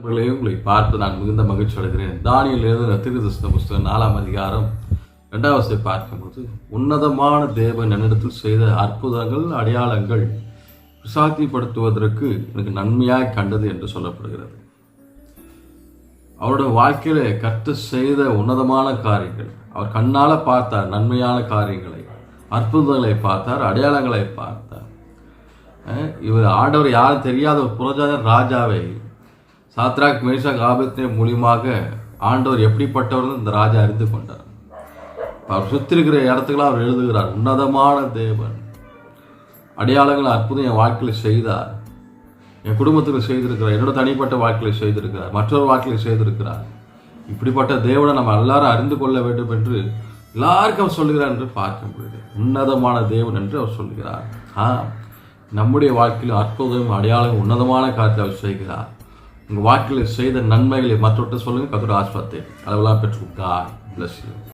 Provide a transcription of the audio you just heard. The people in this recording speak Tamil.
உங்களை பார்த்து நான் மிகுந்த மகிழ்ச்சி அடைகிறேன். தானியேல் எழுதின தீர்க்கதரிசன புஸ்தகம் 4ஆம் அதிகாரம் 2ஆம் வசனத்தை பார்க்கும்போது, உன்னதமான தேவன் என்னிடத்தில் செய்த அற்புதங்கள் அடையாளங்கள் பிரசாத்திப்படுத்துவதற்கு எனக்கு நன்மையாய் கண்டது என்று சொல்லப்படுகிறது. அவருடைய வாழ்க்கையில கர்த்தர் செய்த உன்னதமான காரியங்கள், அவர் கண்ணால பார்த்தார், நன்மையான காரியங்களை, அற்புதங்களை பார்த்தார், அடையாளங்களை பார்த்தார். இவர் ஆண்டவர் யாரும் தெரியாத ஒரு புறஜாத ராஜாவை சாத்ராக் மேஷாக் ஆபேத்நேகோ மூலியமாக ஆண்டவர் எப்படிப்பட்டவர் இந்த ராஜா அறிந்து கொண்டார். அவர் சுற்றி இருக்கிற இடத்துக்கெல்லாம் அவர் எழுதுகிறார், உன்னதமான தேவன் அடையாளங்கள் அற்புதம் என் வாழ்க்கையில் செய்தார், என் குடும்பத்தில் செய்திருக்கிறார், என்னோட தனிப்பட்ட வாழ்க்கையில் செய்திருக்கிறார், மற்றொரு வாழ்க்கையில் செய்திருக்கிறார். இப்படிப்பட்ட தேவனை நம்ம எல்லாரும் அறிந்து கொள்ள வேண்டும் என்று எல்லாருக்கும் அவர் சொல்லுகிறார் என்று பார்க்க முடியுது. உன்னதமான தேவன் என்று அவர் சொல்லுகிறார். நம்முடைய வாழ்க்கையில் அற்புதம் அடையாளம் உன்னதமான காரியத்தை அவர் செய்கிறார். உங்கள் வாழ்க்கையில் செய்த நன்மைகளை மற்றவர்கிட்ட சொல்லுங்கள். கர்த்தருடைய ஆசீர்வாதத்தை அளவெல்லாம் பெற்று God bless you.